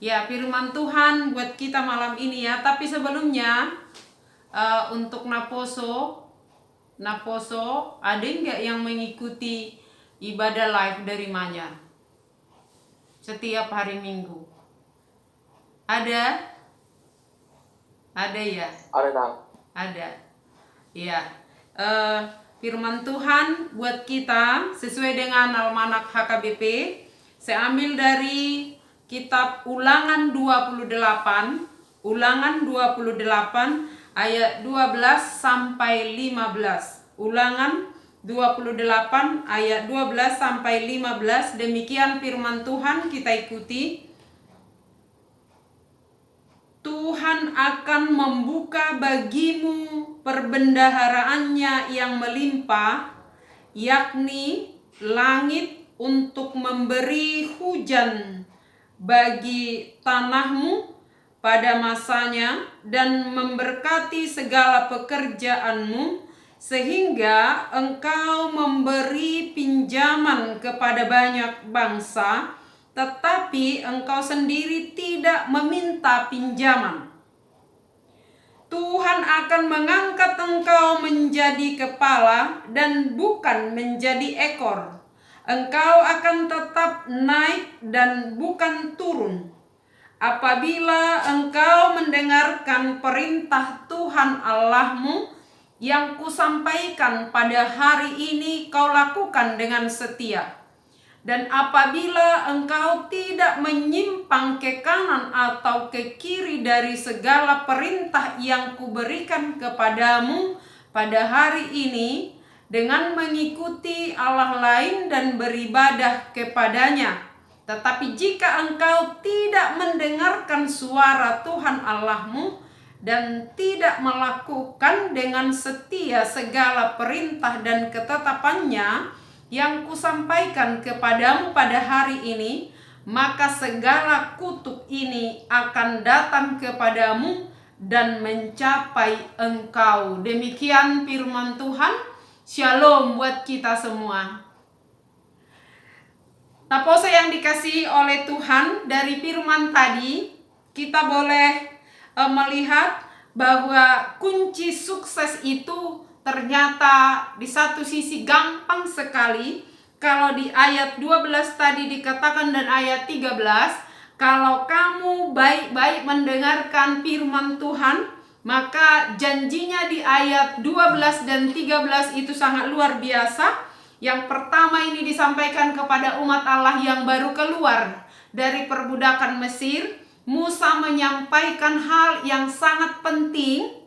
Ya, firman Tuhan buat kita malam ini ya. Tapi sebelumnya untuk Naposo ada nggak yang mengikuti ibadah live dari Manyar setiap hari Minggu? Ada? Ada ya? Ada. Ya. Firman Tuhan buat kita sesuai dengan Almanak HKBP. Saya ambil dari kitab Ulangan 28 ayat 12 sampai 15. Ulangan 28 ayat 12 sampai 15. Demikian firman Tuhan, kita ikuti. Tuhan akan membuka bagimu perbendaharaannya yang melimpah, yakni langit untuk memberi hujan bagi tanahmu pada masanya dan memberkati segala pekerjaanmu, sehingga engkau memberi pinjaman kepada banyak bangsa, tetapi engkau sendiri tidak meminta pinjaman. Tuhan akan mengangkat engkau menjadi kepala dan bukan menjadi ekor. Engkau akan tetap naik dan bukan turun. Apabila engkau mendengarkan perintah Tuhan Allahmu yang kusampaikan pada hari ini, kau lakukan dengan setia. Dan apabila engkau tidak menyimpang ke kanan atau ke kiri dari segala perintah yang kuberikan kepadamu pada hari ini, dengan mengikuti Allah lain dan beribadah kepadanya. Tetapi jika engkau tidak mendengarkan suara Tuhan Allahmu dan tidak melakukan dengan setia segala perintah dan ketetapannya yang kusampaikan kepadamu pada hari ini, maka segala kutuk ini akan datang kepadamu dan mencapai engkau. Demikian firman Tuhan. Shalom buat kita semua. Naposo yang dikasihi oleh Tuhan, dari firman tadi kita boleh melihat bahwa kunci sukses itu ternyata di satu sisi gampang sekali. Kalau di ayat 12 tadi dikatakan dan ayat 13, kalau kamu baik-baik mendengarkan firman Tuhan, maka janjinya di ayat 12 dan 13 itu sangat luar biasa. Yang pertama ini disampaikan kepada umat Allah yang baru keluar dari perbudakan Mesir. Musa menyampaikan hal yang sangat penting.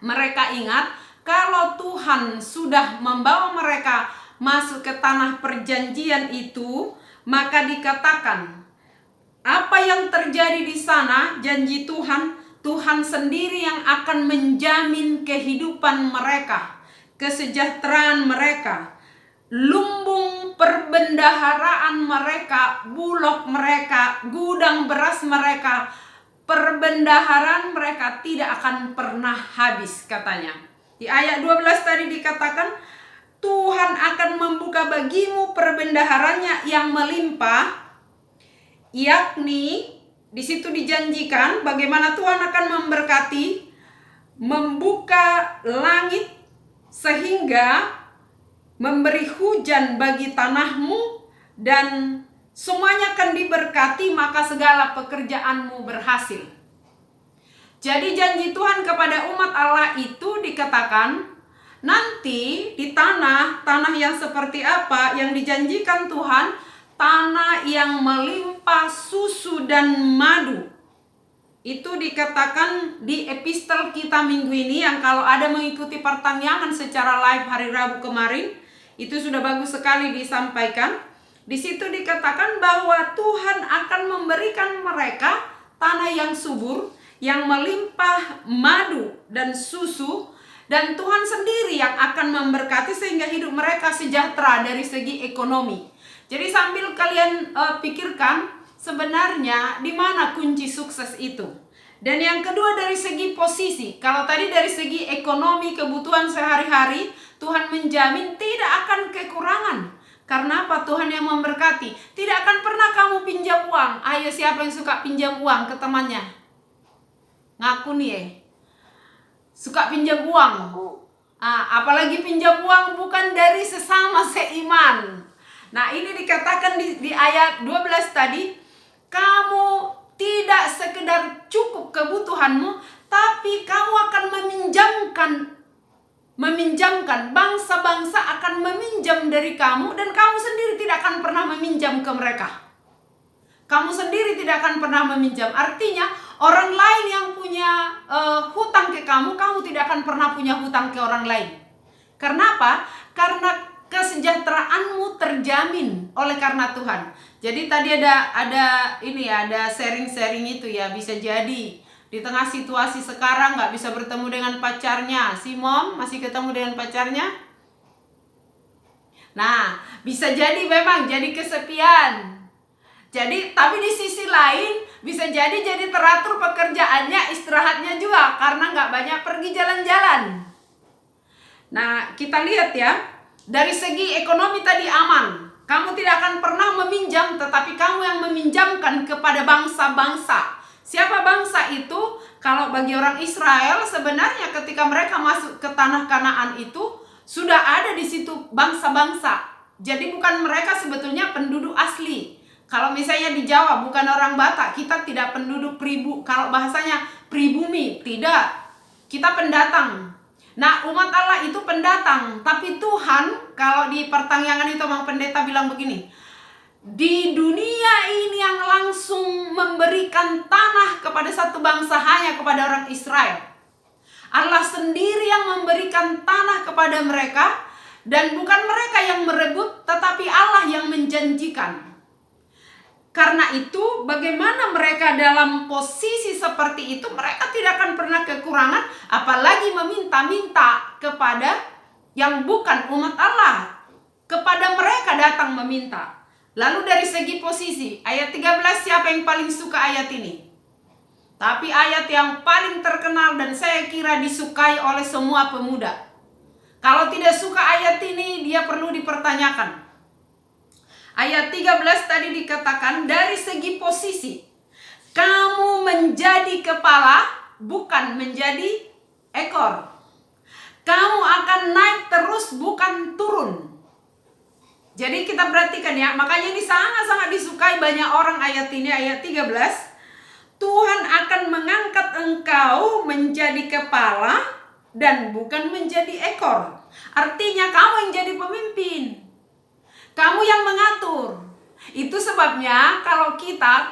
Mereka ingat kalau Tuhan sudah membawa mereka masuk ke tanah perjanjian itu, maka dikatakan apa yang terjadi di sana, janji Tuhan sendiri yang akan menjamin kehidupan mereka, kesejahteraan mereka, lumbung perbendaharaan mereka, bulog mereka, gudang beras mereka, perbendaharaan mereka tidak akan pernah habis katanya. Di ayat 12 tadi dikatakan Tuhan akan membuka bagimu perbendaharanya yang melimpah, yakni di situ dijanjikan bagaimana Tuhan akan memberkati, membuka langit sehingga memberi hujan bagi tanahmu dan semuanya akan diberkati, maka segala pekerjaanmu berhasil. Jadi janji Tuhan kepada umat Allah itu dikatakan nanti di tanah yang seperti apa yang dijanjikan Tuhan, tanah yang melimpah susu dan madu. Itu dikatakan di epistel kita minggu ini, yang kalau ada mengikuti pertanyaan secara live hari Rabu kemarin, itu sudah bagus sekali disampaikan. Di situ dikatakan bahwa Tuhan akan memberikan mereka tanah yang subur, yang melimpah madu dan susu, dan Tuhan sendiri yang akan memberkati sehingga hidup mereka sejahtera dari segi ekonomi. Jadi sambil kalian pikirkan sebenarnya di mana kunci sukses itu. Dan yang kedua dari segi posisi, kalau tadi dari segi ekonomi kebutuhan sehari-hari, Tuhan menjamin tidak akan kekurangan. Karena apa? Tuhan yang memberkati. Tidak akan pernah kamu pinjam uang, uang. Ayo, siapa yang suka pinjam uang ke temannya? Ngaku nih suka pinjam uang. Apalagi pinjam uang bukan dari sesama seiman. Nah, ini dikatakan di ayat 12 tadi, kamu tidak sekedar cukup kebutuhanmu, tapi kamu akan meminjamkan, bangsa-bangsa akan meminjam dari kamu, dan kamu sendiri tidak akan pernah meminjam ke mereka. Kamu sendiri tidak akan pernah meminjam. Artinya orang lain yang punya hutang ke kamu, kamu tidak akan pernah punya hutang ke orang lain. Karena apa? Karena kesejahteraanmu terjamin oleh karena Tuhan. Jadi tadi ada sharing itu ya, bisa jadi di tengah situasi sekarang nggak bisa bertemu dengan pacarnya. Si mom masih ketemu dengan pacarnya. Nah, bisa jadi memang jadi kesepian. Tapi di sisi lain bisa jadi teratur pekerjaannya, istirahatnya juga karena nggak banyak pergi jalan-jalan. Nah, kita lihat ya, dari segi ekonomi tadi aman. Kamu tidak akan pernah meminjam, tetapi kamu yang meminjamkan kepada bangsa-bangsa. Siapa bangsa itu? Kalau bagi orang Israel sebenarnya ketika mereka masuk ke tanah Kanaan itu sudah ada di situ bangsa-bangsa. Jadi bukan mereka sebetulnya penduduk asli. Kalau misalnya di Jawa bukan orang Batak, kita tidak penduduk kalau bahasanya pribumi, tidak. Kita pendatang. Nah, umat Allah itu pendatang, tapi Tuhan, kalau di pertanyaan itu Bang Pendeta bilang begini, di dunia ini yang langsung memberikan tanah kepada satu bangsa hanya kepada orang Israel. Allah sendiri yang memberikan tanah kepada mereka, dan bukan mereka yang merebut, tetapi Allah yang menjanjikan. Karena itu, bagaimana mereka dalam posisi seperti itu, mereka tidak akan pernah kekurangan, apalagi meminta-minta kepada yang bukan umat Allah. Kepada mereka datang meminta. Lalu dari segi posisi, ayat 13, siapa yang paling suka ayat ini? Tapi ayat yang paling terkenal dan saya kira disukai oleh semua pemuda. Kalau tidak suka ayat ini, dia perlu dipertanyakan. Ayat 13 tadi dikatakan dari segi posisi, kamu menjadi kepala bukan menjadi ekor. Kamu akan naik terus bukan turun. Jadi kita perhatikan ya, makanya ini sangat-sangat disukai banyak orang ayat ini, ayat 13. Tuhan akan mengangkat engkau menjadi kepala dan bukan menjadi ekor. Artinya kamu yang jadi pemimpin. Kamu yang mengatur. Itu sebabnya kalau kita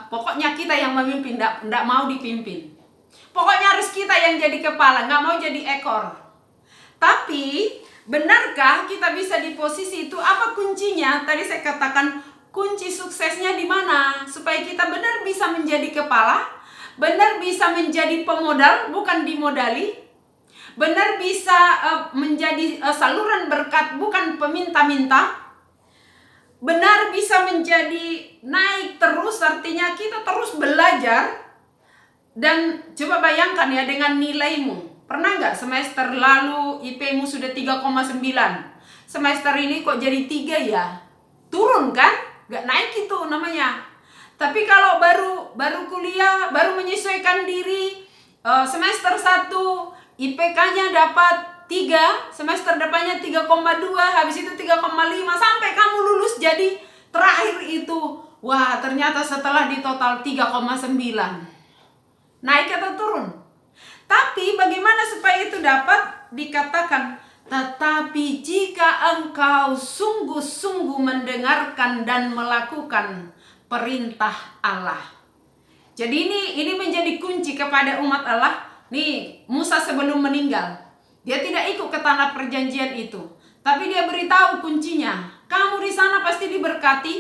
pokoknya kita yang memimpin, enggak mau dipimpin. Pokoknya harus kita yang jadi kepala, enggak mau jadi ekor. Tapi benarkah kita bisa di posisi itu? Apa kuncinya? Tadi saya katakan kunci suksesnya di mana? Supaya kita benar bisa menjadi kepala, benar bisa menjadi pemodal, bukan dimodali. Benar bisa menjadi saluran berkat, bukan peminta-minta. Benar bisa menjadi naik terus, artinya kita terus belajar. Dan coba bayangkan ya dengan nilaimu. Pernah nggak semester lalu IP-mu sudah 3,9? Semester ini kok jadi 3 ya? Turun kan? Nggak naik itu namanya. Tapi kalau baru kuliah, baru menyesuaikan diri, semester 1 IPK-nya dapat 3, semester depannya 3,2, habis itu 3,5, sampai kamu lulus jadi terakhir itu. Wah, ternyata setelah di total 3,9. Naik atau turun? Tapi bagaimana supaya itu dapat? Dikatakan, tetapi jika engkau sungguh-sungguh mendengarkan dan melakukan perintah Allah. Jadi ini menjadi kunci kepada umat Allah. Nih, Musa sebelum meninggal, dia tidak ikut ke tanah perjanjian itu, tapi dia beritahu kuncinya. Kamu di sana pasti diberkati,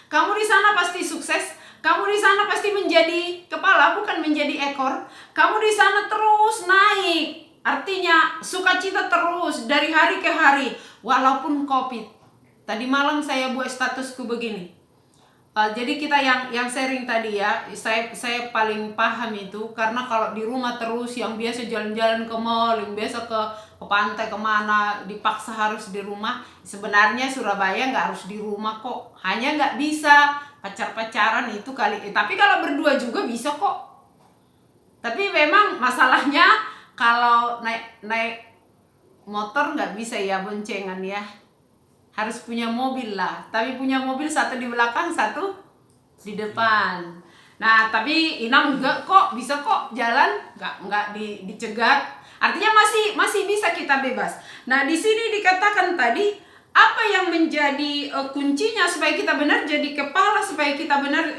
kamu di sana pasti sukses, kamu di sana pasti menjadi kepala bukan menjadi ekor. Kamu di sana terus naik. Artinya sukacita terus dari hari ke hari walaupun Covid. Tadi malam saya buat statusku begini. Jadi kita yang sharing tadi ya, saya paling paham itu, karena kalau di rumah terus, yang biasa jalan-jalan ke mall, yang biasa ke pantai kemana, dipaksa harus di rumah. Sebenarnya Surabaya nggak harus di rumah kok, hanya nggak bisa pacar-pacaran itu kali. Tapi kalau berdua juga bisa kok. Tapi memang masalahnya kalau naik motor nggak bisa ya, boncengan ya. Harus punya mobil lah, tapi punya mobil satu di belakang, satu di depan. Nah, tapi Inam juga kok bisa kok jalan, nggak dicegat. Artinya masih bisa kita bebas. Nah, di sini dikatakan tadi apa yang menjadi kuncinya supaya kita benar jadi kepala, supaya kita benar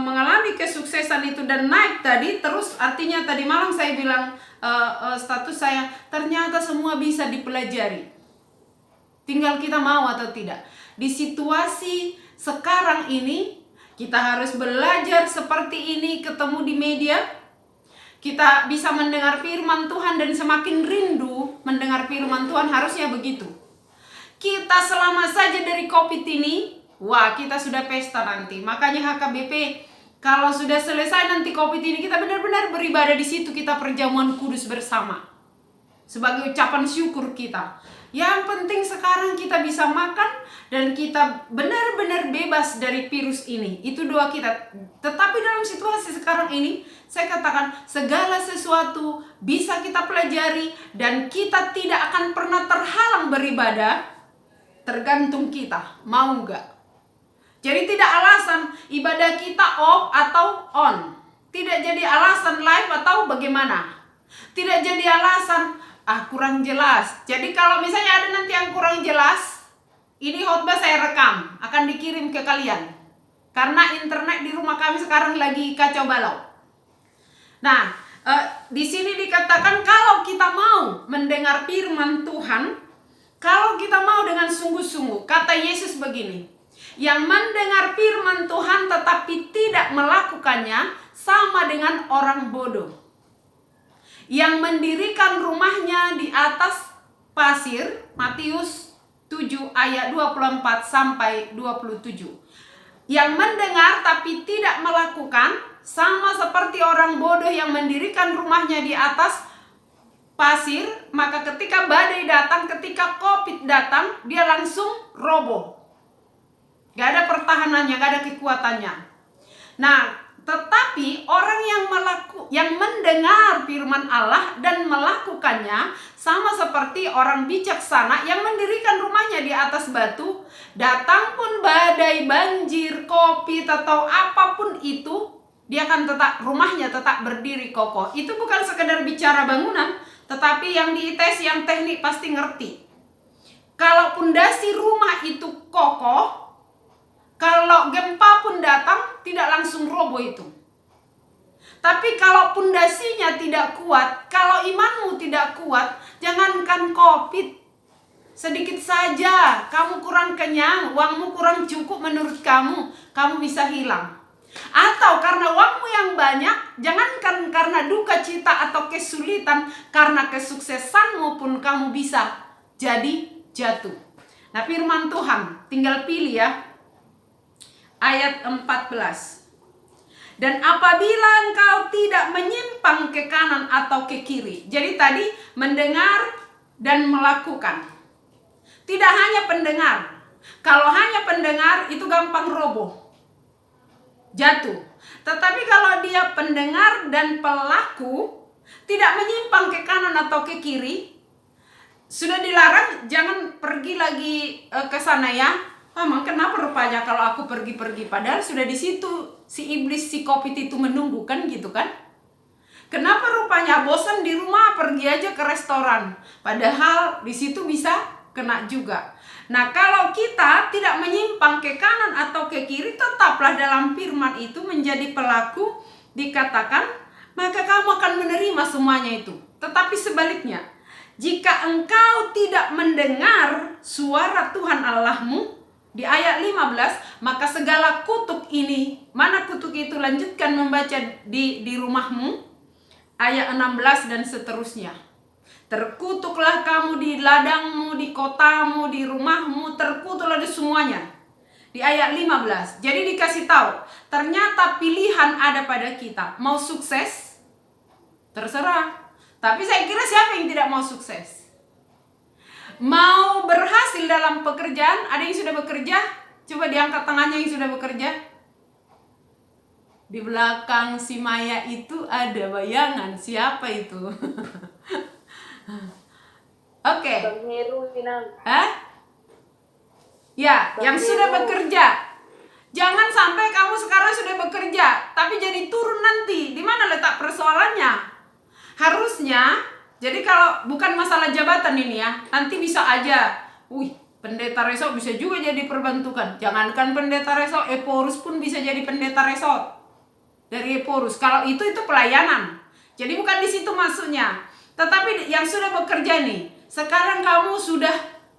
mengalami kesuksesan itu dan naik tadi terus. Artinya tadi malam saya bilang status saya, ternyata semua bisa dipelajari. Tinggal kita mau atau tidak. Di situasi sekarang ini, kita harus belajar seperti ini, ketemu di media. Kita bisa mendengar firman Tuhan dan semakin rindu mendengar firman Tuhan, harusnya begitu. Kita selama saja dari COVID ini, wah kita sudah pesta nanti. Makanya HKBP, kalau sudah selesai nanti COVID ini, kita benar-benar beribadah di situ, kita perjamuan kudus bersama. Sebagai ucapan syukur kita. Yang penting sekarang kita bisa makan dan kita benar-benar bebas dari virus ini. Itu doa kita. Tetapi dalam situasi sekarang ini, saya katakan segala sesuatu bisa kita pelajari dan kita tidak akan pernah terhalang beribadah. Tergantung kita, mau nggak? Jadi tidak alasan ibadah kita off atau on. Tidak jadi alasan live atau bagaimana. Tidak jadi alasan kurang jelas. Jadi kalau misalnya ada nanti yang kurang jelas, ini khotbah saya rekam, akan dikirim ke kalian. Karena internet di rumah kami sekarang lagi kacau balau. Nah, di sini dikatakan kalau kita mau mendengar firman Tuhan, kalau kita mau dengan sungguh-sungguh, kata Yesus begini, yang mendengar firman Tuhan tetapi tidak melakukannya sama dengan orang bodoh, yang mendirikan rumahnya di atas pasir. Matius 7 ayat 24 sampai 27. Yang mendengar tapi tidak melakukan sama seperti orang bodoh yang mendirikan rumahnya di atas pasir, maka ketika badai datang, ketika COVID datang, dia langsung roboh. Gak ada pertahanannya, gak ada kekuatannya. Nah, tetapi orang yang mendengar firman Allah dan melakukannya sama seperti orang bijaksana yang mendirikan rumahnya di atas batu. Datang pun badai, banjir, COVID atau apapun itu, dia akan rumahnya tetap berdiri kokoh. Itu bukan sekedar bicara bangunan, tetapi yang diites, yang teknik pasti ngerti. Kalau pondasi rumah itu kokoh, kalau gempa pun datang, tidak langsung roboh itu. Tapi kalau pondasinya tidak kuat, kalau imanmu tidak kuat, jangankan COVID, sedikit saja kamu kurang kenyang, uangmu kurang cukup menurut kamu bisa hilang. Atau karena uangmu yang banyak, jangankan karena duka cita atau kesulitan, karena kesuksesanmu pun kamu bisa jadi jatuh. Nah, firman Tuhan, tinggal pilih ya. Ayat 14. Dan apabila engkau tidak menyimpang ke kanan atau ke kiri. Jadi tadi mendengar dan melakukan. Tidak hanya pendengar. Kalau hanya pendengar itu gampang roboh, jatuh. Tetapi kalau dia pendengar dan pelaku, tidak menyimpang ke kanan atau ke kiri, sudah dilarang, jangan pergi lagi ke sana ya. Emang kenapa rupanya kalau aku pergi-pergi, padahal sudah di situ si iblis, si COVID itu menunggu kan gitu kan? Kenapa rupanya bosan di rumah, pergi aja ke restoran, padahal di situ bisa kena juga. Nah, kalau kita tidak menyimpang ke kanan atau ke kiri, tetaplah dalam firman itu menjadi pelaku, dikatakan maka kamu akan menerima semuanya itu. Tetapi sebaliknya, jika engkau tidak mendengar suara Tuhan Allahmu, di ayat 15, maka segala kutuk ini, mana kutuk itu? Lanjutkan membaca di rumahmu, ayat 16 dan seterusnya. Terkutuklah kamu di ladangmu, di kotamu, di rumahmu, terkutuklah di semuanya. Di ayat 15. Jadi dikasih tahu, ternyata pilihan ada pada kita. Mau sukses? Terserah. Tapi saya kira siapa yang tidak mau sukses? Mau berhasil dalam pekerjaan? Ada yang sudah bekerja? Coba diangkat tangannya yang sudah bekerja. Di belakang si Maya itu ada bayangan. Siapa itu? Oke. Ya, yang sudah bekerja. Jangan sampai kamu sekarang sudah bekerja, tapi jadi turun nanti. Di mana letak persoalannya? Harusnya, jadi kalau bukan masalah jabatan ini ya, nanti bisa aja, pendeta resort bisa juga jadi perbantukan. Jangankan pendeta resort, Eporus pun bisa jadi pendeta resort. Dari Eporus, kalau itu pelayanan. Jadi bukan di situ maksudnya. Tetapi yang sudah bekerja nih, sekarang kamu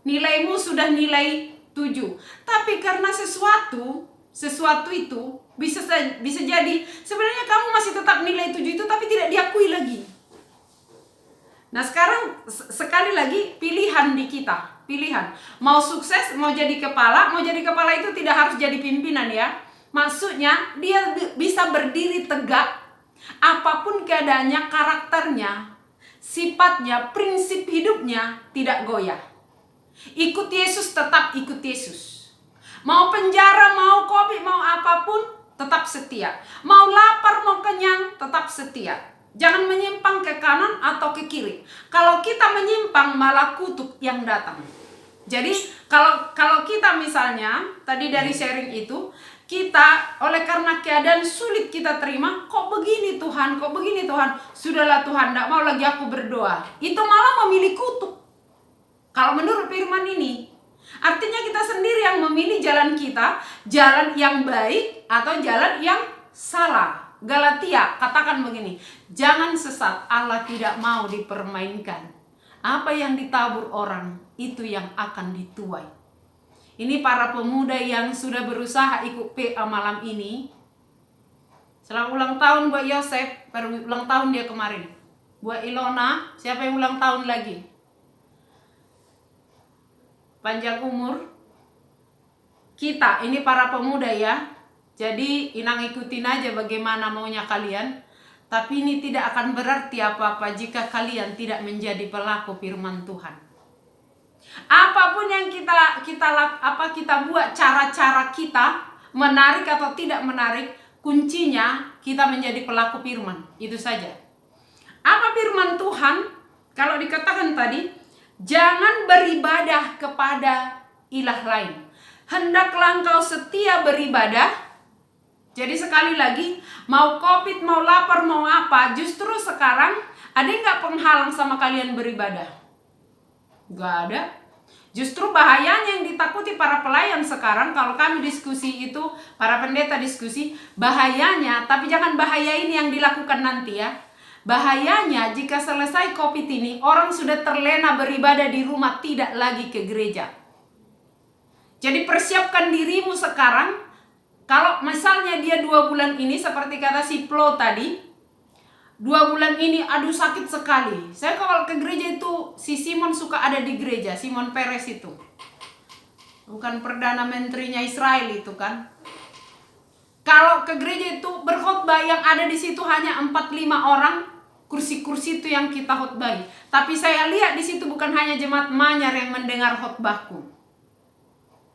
nilaimu sudah nilai 7. Tapi karena sesuatu itu bisa jadi sebenarnya kamu masih tetap nilai 7 itu tapi tidak diakui lagi. Nah, sekarang sekali lagi pilihan di kita. Pilihan. Mau sukses, mau jadi kepala itu tidak harus jadi pimpinan ya. Maksudnya dia bisa berdiri tegak apapun keadaannya, karakternya, sifatnya, prinsip hidupnya tidak goyah. Ikut Yesus, tetap ikut Yesus. Mau penjara, mau COVID, mau apapun, tetap setia. Mau lapar, mau kenyang, tetap setia. Jangan menyimpang ke kanan atau ke kiri. Kalau kita menyimpang, malah kutuk yang datang. Jadi kalau kita misalnya, tadi dari sharing itu, kita oleh karena keadaan sulit kita terima, kok begini Tuhan, sudahlah Tuhan, tidak mau lagi aku berdoa. Itu malah memilih kutuk. Kalau menurut firman ini, artinya kita sendiri yang memilih jalan kita, jalan yang baik atau jalan yang salah. Galatia katakan begini, jangan sesat, Allah tidak mau dipermainkan. Apa yang ditabur orang, itu yang akan dituai. Ini para pemuda yang sudah berusaha ikut PA malam ini. Selamat ulang tahun buat Yosef, baru ulang tahun dia kemarin. Buat Ilona, siapa yang ulang tahun lagi? Panjang umur. Kita, ini para pemuda ya. Jadi Inang ikutin aja bagaimana maunya kalian. Tapi ini tidak akan berarti apa-apa jika kalian tidak menjadi pelaku firman Tuhan. Apapun yang kita buat, cara-cara kita menarik atau tidak menarik, kuncinya kita menjadi pelaku firman. Itu saja. Apa firman Tuhan? Kalau dikatakan tadi, jangan beribadah kepada ilah lain. Hendaklah engkau setia beribadah. Jadi sekali lagi, mau COVID, mau lapar, mau apa, justru sekarang ada yang gak penghalang sama kalian beribadah? Gak ada. Justru bahayanya yang ditakuti para pelayan sekarang, kalau kami diskusi itu, para pendeta diskusi, bahayanya, tapi jangan bahaya ini yang dilakukan nanti ya. Bahayanya jika selesai COVID ini, orang sudah terlena beribadah di rumah, tidak lagi ke gereja. Jadi persiapkan dirimu sekarang. Kalau misalnya dia 2 bulan ini, seperti kata si Flo tadi, 2 bulan ini aduh sakit sekali. Saya kalau ke gereja itu, si Simon suka ada di gereja, Simon Peres itu. Bukan Perdana Menterinya Israel itu kan. Kalau ke gereja itu berkhotbah yang ada di situ hanya 4-5 orang, kursi-kursi itu yang kita khotbahi. Tapi saya lihat di situ bukan hanya jemaat Manyar yang mendengar khotbahku.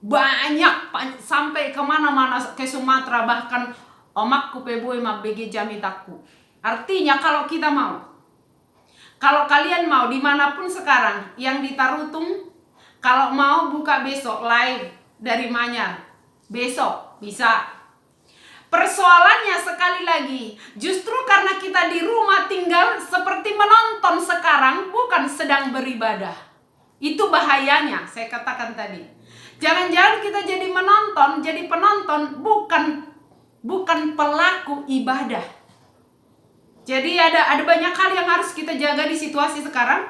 Banyak sampai kemana-mana, ke Sumatera, bahkan omakku peboy mabege jamitaku. Artinya kalau kita mau, kalau kalian mau dimanapun sekarang, yang di Tarutung, kalau mau buka besok live dari Manyar, besok bisa. Persoalannya sekali lagi, justru karena kita di rumah tinggal seperti menonton sekarang, bukan sedang beribadah. Itu bahayanya, saya katakan tadi. Jangan-jangan kita jadi menonton, jadi penonton, bukan pelaku ibadah. Jadi ada banyak hal yang harus kita jaga di situasi sekarang.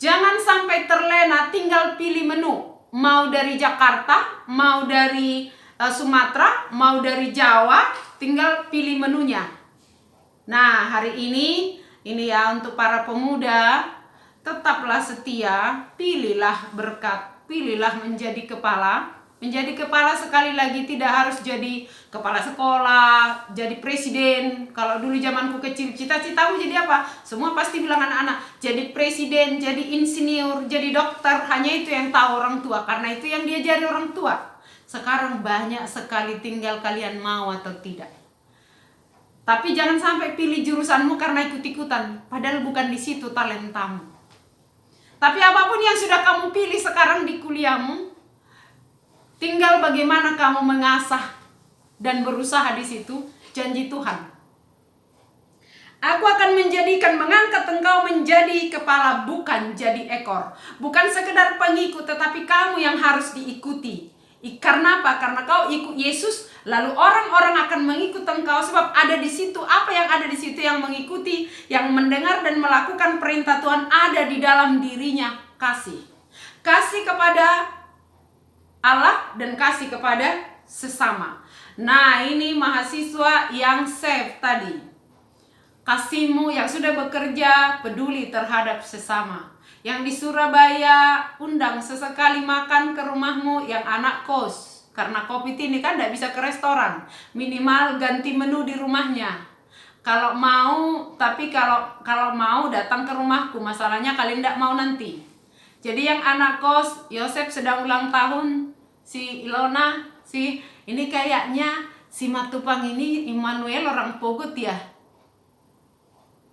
Jangan sampai terlena tinggal pilih menu. Mau dari Jakarta, mau dari Sumatera, mau dari Jawa, tinggal pilih menunya. Nah, hari ini ya untuk para pemuda, tetaplah setia, pilihlah berkat. Pilihlah menjadi kepala. Menjadi kepala sekali lagi tidak harus jadi kepala sekolah, jadi presiden. Kalau dulu zamanku kecil, cita-citamu jadi apa? Semua pasti bilang anak-anak, jadi presiden, jadi insinyur, jadi dokter. Hanya itu yang tahu orang tua, karena itu yang diajari orang tua. Sekarang banyak sekali, tinggal kalian mau atau tidak. Tapi jangan sampai pilih jurusanmu karena ikut-ikutan, padahal bukan di situ talentamu. Tapi apapun yang sudah kamu pilih sekarang di kuliahmu, tinggal bagaimana kamu mengasah dan berusaha di situ. Janji Tuhan, aku akan mengangkat engkau menjadi kepala, bukan jadi ekor. Bukan sekedar pengikut, tetapi kamu yang harus diikuti. Karena apa? Karena kau ikut Yesus, lalu orang-orang akan mengikut engkau, sebab ada di situ. Apa yang ada di situ? Yang mengikuti, yang mendengar dan melakukan perintah Tuhan, ada di dalam dirinya kasih. Kasih kepada Allah dan kasih kepada sesama. Nah, ini mahasiswa yang safe tadi. Kasihmu yang sudah bekerja, peduli terhadap sesama. Yang di Surabaya, undang sesekali makan ke rumahmu yang anak kos. Karena COVID ini kan tidak bisa ke restoran. Minimal ganti menu di rumahnya. Kalau mau, tapi kalau mau datang ke rumahku. Masalahnya kalian tidak mau nanti. Jadi yang anak kos, Yosef sedang ulang tahun. Si Ilona, ini kayaknya si Matupang ini Immanuel orang Pogut ya.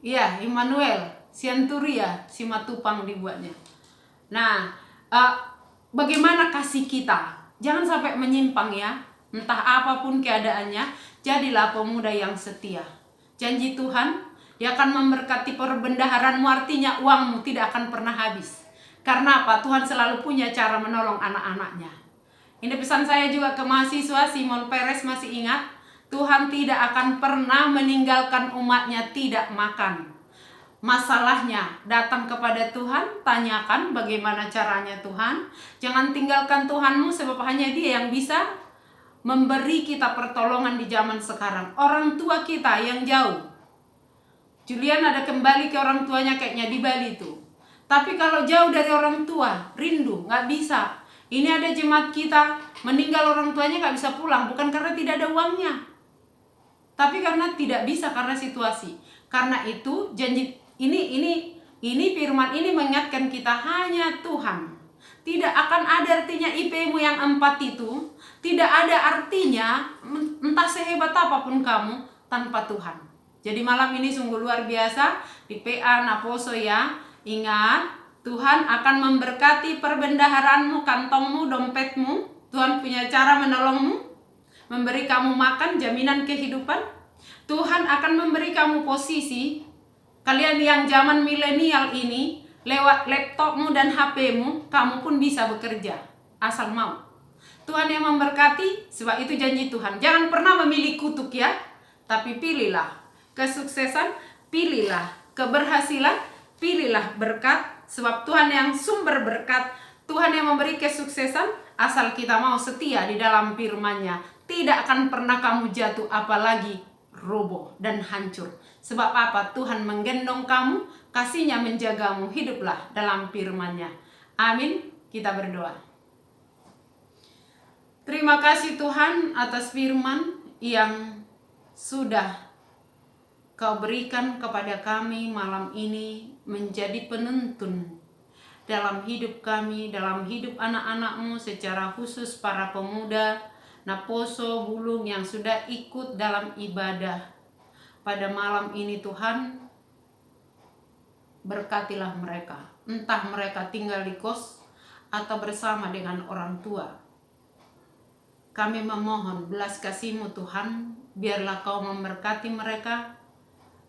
Iya, Immanuel. Sianturia, si Matupang dibuatnya. Nah, bagaimana kasih kita? Jangan sampai menyimpang ya. Entah apapun keadaannya, jadilah pemuda yang setia. Janji Tuhan, Dia akan memberkati perbendaharanmu, artinya uangmu tidak akan pernah habis. Karena apa? Tuhan selalu punya cara menolong anak-anaknya. Ini pesan saya juga ke mahasiswa. Simon Peres masih ingat, Tuhan tidak akan pernah meninggalkan umatnya tidak makan. Masalahnya, datang kepada Tuhan, tanyakan bagaimana caranya Tuhan. Jangan tinggalkan Tuhanmu, sebab hanya Dia yang bisa memberi kita pertolongan di zaman sekarang. Orang tua kita yang jauh, Julian ada kembali ke orang tuanya kayaknya di Bali itu. Tapi kalau jauh dari orang tua, rindu, nggak bisa. Ini ada jemaat kita, meninggal orang tuanya nggak bisa pulang, bukan karena tidak ada uangnya, tapi karena tidak bisa, karena situasi. Karena itu janji ini firman ini mengingatkan kita, hanya Tuhan. Tidak akan ada artinya IP-mu yang 4 itu, tidak ada artinya entah sehebat apapun kamu tanpa Tuhan. Jadi malam ini sungguh luar biasa di PA Naposo ya. Ingat, Tuhan akan memberkati perbendaharanmu, kantongmu, dompetmu. Tuhan punya cara menolongmu, memberi kamu makan, jaminan kehidupan. Tuhan akan memberi kamu posisi. Kalian yang zaman milenial ini, lewat laptopmu dan HP-mu, kamu pun bisa bekerja, asal mau. Tuhan yang memberkati, sebab itu janji Tuhan. Jangan pernah memilih kutuk ya, tapi pilihlah kesuksesan, pilihlah keberhasilan, pilihlah berkat, sebab Tuhan yang sumber berkat, Tuhan yang memberi kesuksesan, asal kita mau setia di dalam firman-Nya. Tidak akan pernah kamu jatuh, apalagi roboh dan hancur. Sebab apa? Tuhan menggendong kamu, kasih-Nya menjagamu. Hiduplah dalam firman-Nya. Amin. Kita berdoa. Terima kasih Tuhan atas firman yang sudah Kau berikan kepada kami malam ini, menjadi penuntun dalam hidup kami, dalam hidup anak-anak-Mu, secara khusus para pemuda Naposo Bulung yang sudah ikut dalam ibadah pada malam ini. Tuhan, berkatilah mereka, entah mereka tinggal di kos atau bersama dengan orang tua. Kami memohon belas kasih-Mu Tuhan, biarlah Kau memberkati mereka.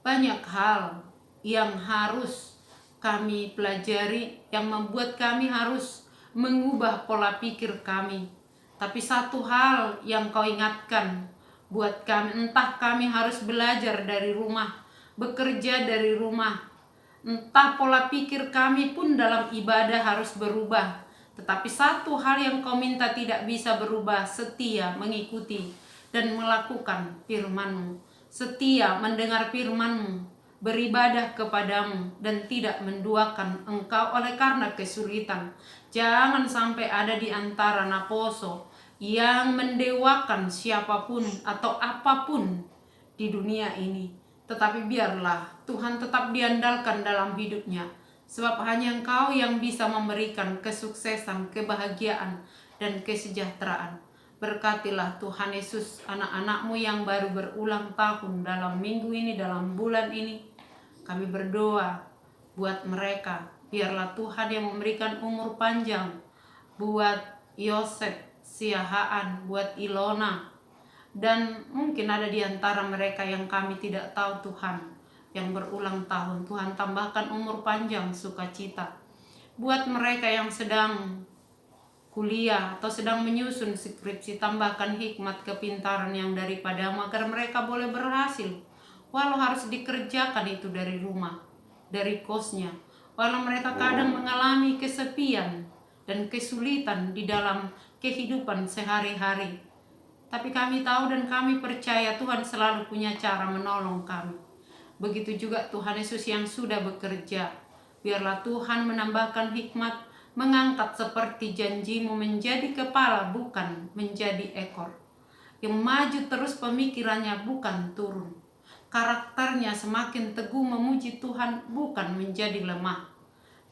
Banyak hal yang harus kami pelajari, yang membuat kami harus mengubah pola pikir kami. Tapi satu hal yang Kau ingatkan buat kami, entah kami harus belajar dari rumah, bekerja dari rumah, entah pola pikir kami pun dalam ibadah harus berubah. Tetapi satu hal yang Kau minta tidak bisa berubah, setia mengikuti dan melakukan firman-Mu. Setia mendengar firman-Mu, beribadah kepadamu, dan tidak menduakan Engkau oleh karena kesulitan. Jangan sampai ada di antara Naposo yang mendewakan siapapun atau apapun di dunia ini. Tetapi biarlah Tuhan tetap diandalkan dalam hidupnya, sebab hanya Engkau yang bisa memberikan kesuksesan, kebahagiaan, dan kesejahteraan. Berkatilah Tuhan Yesus anak-anak-Mu yang baru berulang tahun dalam minggu ini, dalam bulan ini. Kami berdoa buat mereka, biarlah Tuhan yang memberikan umur panjang buat Yosef, Siahaan, buat Ilona, dan mungkin ada di antara mereka yang kami tidak tahu Tuhan, yang berulang tahun. Tuhan tambahkan umur panjang, sukacita. Buat mereka yang sedang kuliah atau sedang menyusun skripsi, tambahkan hikmat kepintaran yang daripadamu agar mereka boleh berhasil. Walau harus dikerjakan itu dari rumah, dari kosnya. Walau mereka kadang mengalami kesepian dan kesulitan di dalam kehidupan sehari-hari. Tapi kami tahu dan kami percaya Tuhan selalu punya cara menolong kami. Begitu juga Tuhan Yesus yang sudah bekerja. Biarlah Tuhan menambahkan hikmat, mengangkat seperti janji-Mu menjadi kepala bukan menjadi ekor. Yang maju terus pemikirannya bukan turun. Karakternya semakin teguh memuji Tuhan bukan menjadi lemah.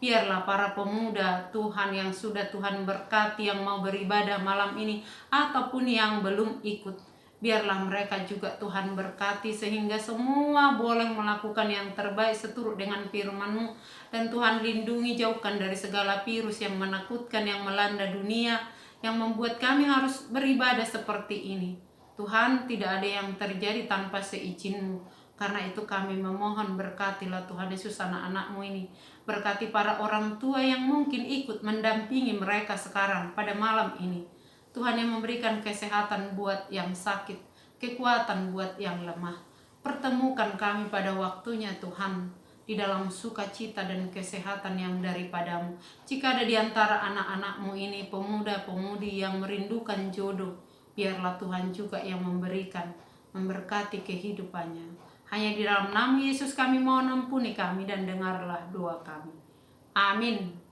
Biarlah para pemuda Tuhan yang sudah Tuhan berkati, yang mau beribadah malam ini ataupun yang belum ikut, biarlah mereka juga Tuhan berkati sehingga semua boleh melakukan yang terbaik seturut dengan firman-Mu. Dan Tuhan lindungi, jauhkan dari segala virus yang menakutkan yang melanda dunia, yang membuat kami harus beribadah seperti ini. Tuhan, tidak ada yang terjadi tanpa seizin-Mu. Karena itu kami memohon, berkatilah Tuhan Yesus anak-anak-Mu ini. Berkati para orang tua yang mungkin ikut mendampingi mereka sekarang pada malam ini. Tuhan yang memberikan kesehatan buat yang sakit, kekuatan buat yang lemah. Pertemukan kami pada waktunya Tuhan, di dalam sukacita dan kesehatan yang daripadamu. Jika ada di antara anak-anak-Mu ini pemuda-pemudi yang merindukan jodoh, biarlah Tuhan juga yang memberikan, memberkati kehidupannya. Hanya di dalam nama Yesus kami mohon, ampuni kami dan dengarlah doa kami. Amin.